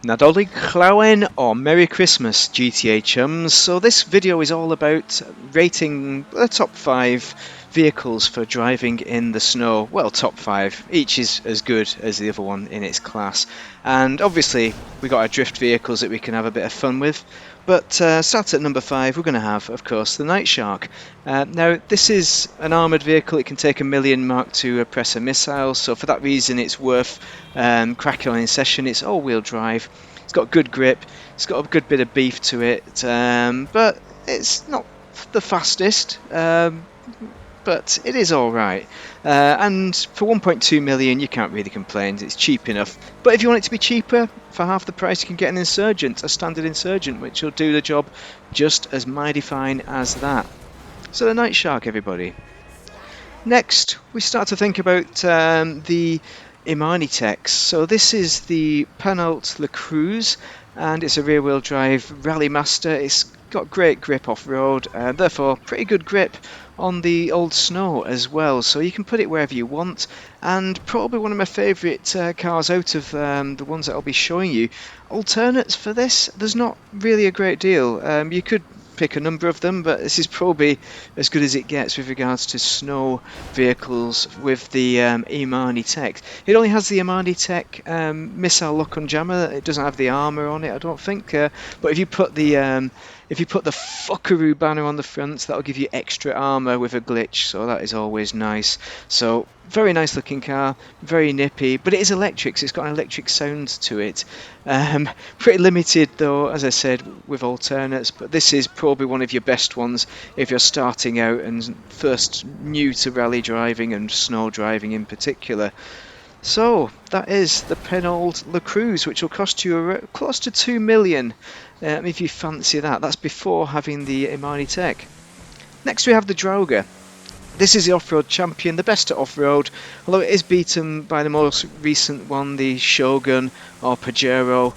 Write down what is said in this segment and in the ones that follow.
Nadolig Llawen or Merry Christmas GTA chums. So this video is all about rating the top 5 vehicles for driving in the snow. Well, top 5, each is as good as the other one in its class. And obviously we got our drift vehicles that we can have a bit of fun with. But start at number 5, we're going to have, of course, the Night Shark. Now, this is an armoured vehicle. It can take a million Mark to press a missile, so for that reason it's worth cracking on in session. It's all-wheel drive. It's got good grip. It's got a good bit of beef to it, but it's not the fastest. But it is alright. And for 1.2 million, you can't really complain. It's cheap enough. But if you want it to be cheaper, for half the price, you can get an Insurgent, a standard Insurgent, which will do the job just as mighty fine as that. So the Night Shark, everybody. Next, we start to think about the Imani-tech. So this is the Panault Le Cruise, and it's a rear-wheel drive rally master. It's got great grip off-road, and therefore pretty good grip on the old snow as well, so you can put it wherever you want. And probably one of my favourite cars out of the ones that I'll be showing you. Alternates for this, there's not really a great deal. You could pick a number of them, but this is probably as good as it gets with regards to snow vehicles with the Imani-tech. It only has the Imani-tech missile lock-on jammer. It doesn't have the armour on it, I don't think. But if you put the Fuckaroo banner on the front, that'll give you extra armour with a glitch, so that is always nice. So very nice looking car, very nippy, but it is electric, so it's got an electric sound to it. Pretty limited though, as I said, with alternates, but this is probably one of your best ones if you're starting out and first new to rally driving and snow driving in particular. So that is the Panault Le Cruise, which will cost you close to 2 million if you fancy that. That's before having the Imani-tech. Next we have the Drauga. This is the off-road champion, the best at off-road, although it is beaten by the most recent one, the Shogun or Pajero,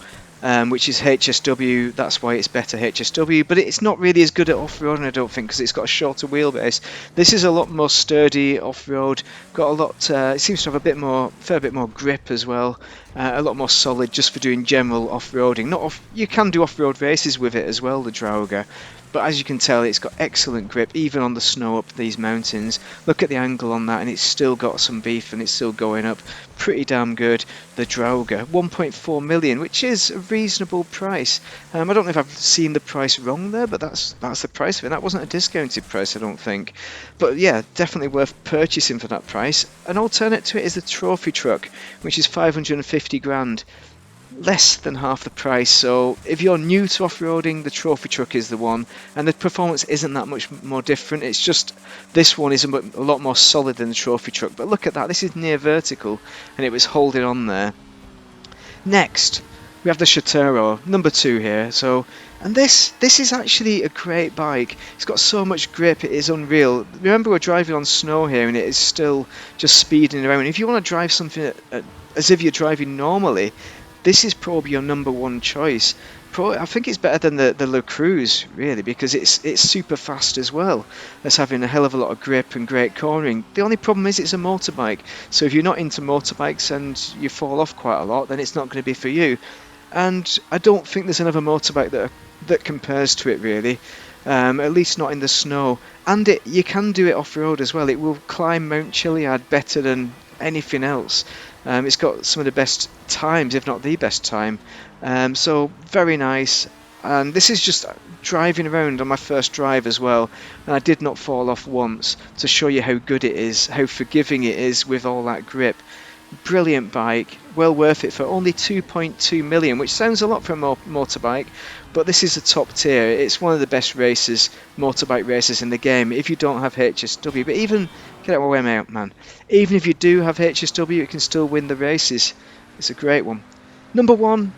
which is HSW. That's why it's better HSW, but it's not really as good at off-road, I don't think, because it's got a shorter wheelbase. This is a lot more sturdy off-road, got a lot, it seems to have a fair bit more grip as well, a lot more solid just for doing general off-roading. You can do off-road races with it as well, the Drauga. But as you can tell, it's got excellent grip, even on the snow up these mountains. Look at the angle on that, and it's still got some beef, and it's still going up. Pretty damn good, the Drauga. 1.4 million, which is a reasonable price. I don't know if I've seen the price wrong there, but that's the price of it. That wasn't a discounted price, I don't think. But yeah, definitely worth purchasing for that price. An alternate to it is the Trophy Truck, which is 550 grand. Less than half the price, so if you're new to off-roading, the Trophy Truck is the one, and the performance isn't that much more different. It's just this one is a lot more solid than the Trophy Truck, but look at that, this is near vertical and it was holding on there. Next we have the Chateau, number 2 here. And this is actually a great bike. It's got so much grip, it is unreal. Remember, we're driving on snow here and it is still just speeding around. If you want to drive something as if you're driving normally, this is probably your number 1 choice. I think it's better than the Le Cruise, really, because it's super fast as well. It's having a hell of a lot of grip and great cornering. The only problem is it's a motorbike, so if you're not into motorbikes and you fall off quite a lot, then it's not going to be for you. And I don't think there's another motorbike that compares to it, really. At least not in the snow. And you can do it off-road as well. It will climb Mount Chiliad better than anything else. It's got some of the best times, if not the best time. So very nice. And this is just driving around on my first drive as well, and I did not fall off once, to show you how good it is, how forgiving it is with all that grip. Brilliant bike, well worth it for only 2.2 million, which sounds a lot for a motorbike, but this is a top tier. It's one of the best motorbike races in the game if you don't have HSW. But even, get out of my way out, man, even if you do have HSW, you can still win the races. It's a great one. Number 1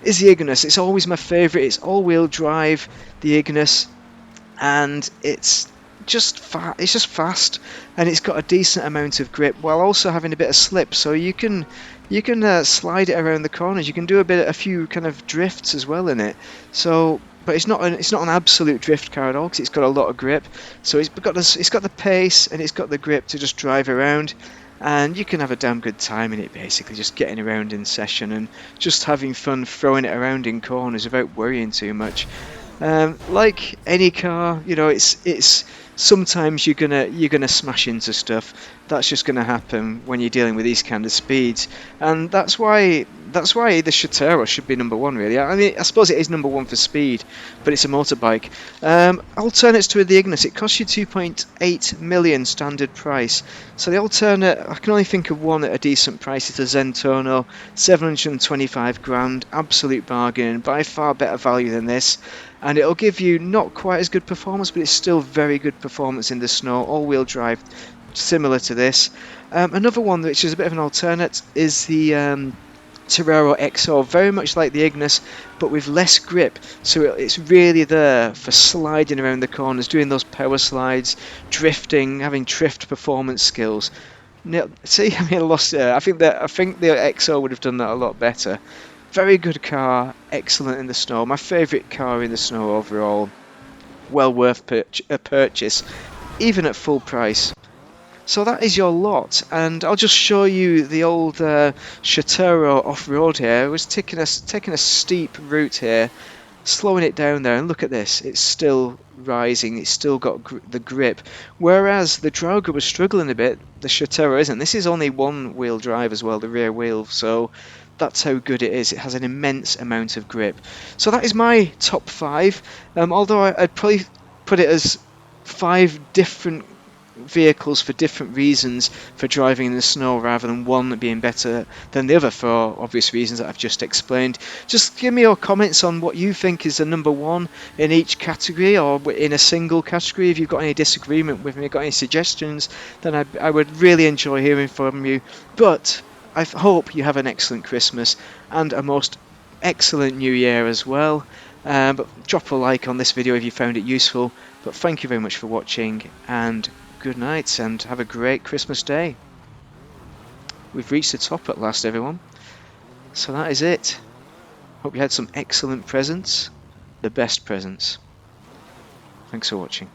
is the Ignis. It's always my favourite. It's all-wheel drive, the Ignis, and it's just fast, and it's got a decent amount of grip while also having a bit of slip, so you can slide it around the corners. You can do a few kind of drifts as well in it. So, but it's not an absolute drift car at all, because it's got a lot of grip. So it's got the pace and it's got the grip to just drive around. and you can have a damn good time in it, basically just getting around in session and just having fun throwing it around in corners without worrying too much. Like any car, you know, it's sometimes you're gonna smash into stuff. That's just gonna happen when you're dealing with these kind of speeds, and that's why the Chatera should be number one, really. I mean, I suppose it is number one for speed, but it's a motorbike. Alternates to the Ignis, it costs you 2.8 million standard price. So the alternate, I can only think of one at a decent price. It's a Zentorno, 725 grand, absolute bargain, by far better value than this. And it'll give you not quite as good performance, but it's still very good performance in the snow, all-wheel drive, similar to this. Another one which is a bit of an alternate is the Torero XO, very much like the Ignis, but with less grip, so it's really there for sliding around the corners, doing those power slides, drifting, having drift performance skills. See, I mean, I lost it. I think the XO would have done that a lot better. Very good car, excellent in the snow. My favourite car in the snow overall. Well worth a purchase, even at full price. So that is your lot, and I'll just show you the old Chatero off-road here. I was taking a steep route here, slowing it down there, and look at this, it's still rising, it's still got the grip, whereas the Drauga was struggling a bit, the Chatero isn't. This is only one wheel drive as well, the rear wheel, so that's how good it is. It has an immense amount of grip. So that is my top 5, although I'd probably put it as 5 different vehicles for different reasons for driving in the snow, rather than one being better than the other for obvious reasons that I've just explained. Just give me your comments on what you think is the number one in each category, or in a single category. If you've got any disagreement with me, got any suggestions, then I would really enjoy hearing from you. But I hope you have an excellent Christmas and a most excellent New Year as well. But drop a like on this video if you found it useful. But thank you very much for watching, and good night, and have a great Christmas day. We've reached the top at last, everyone. So that is it. Hope you had some excellent presents. The best presents. Thanks for watching.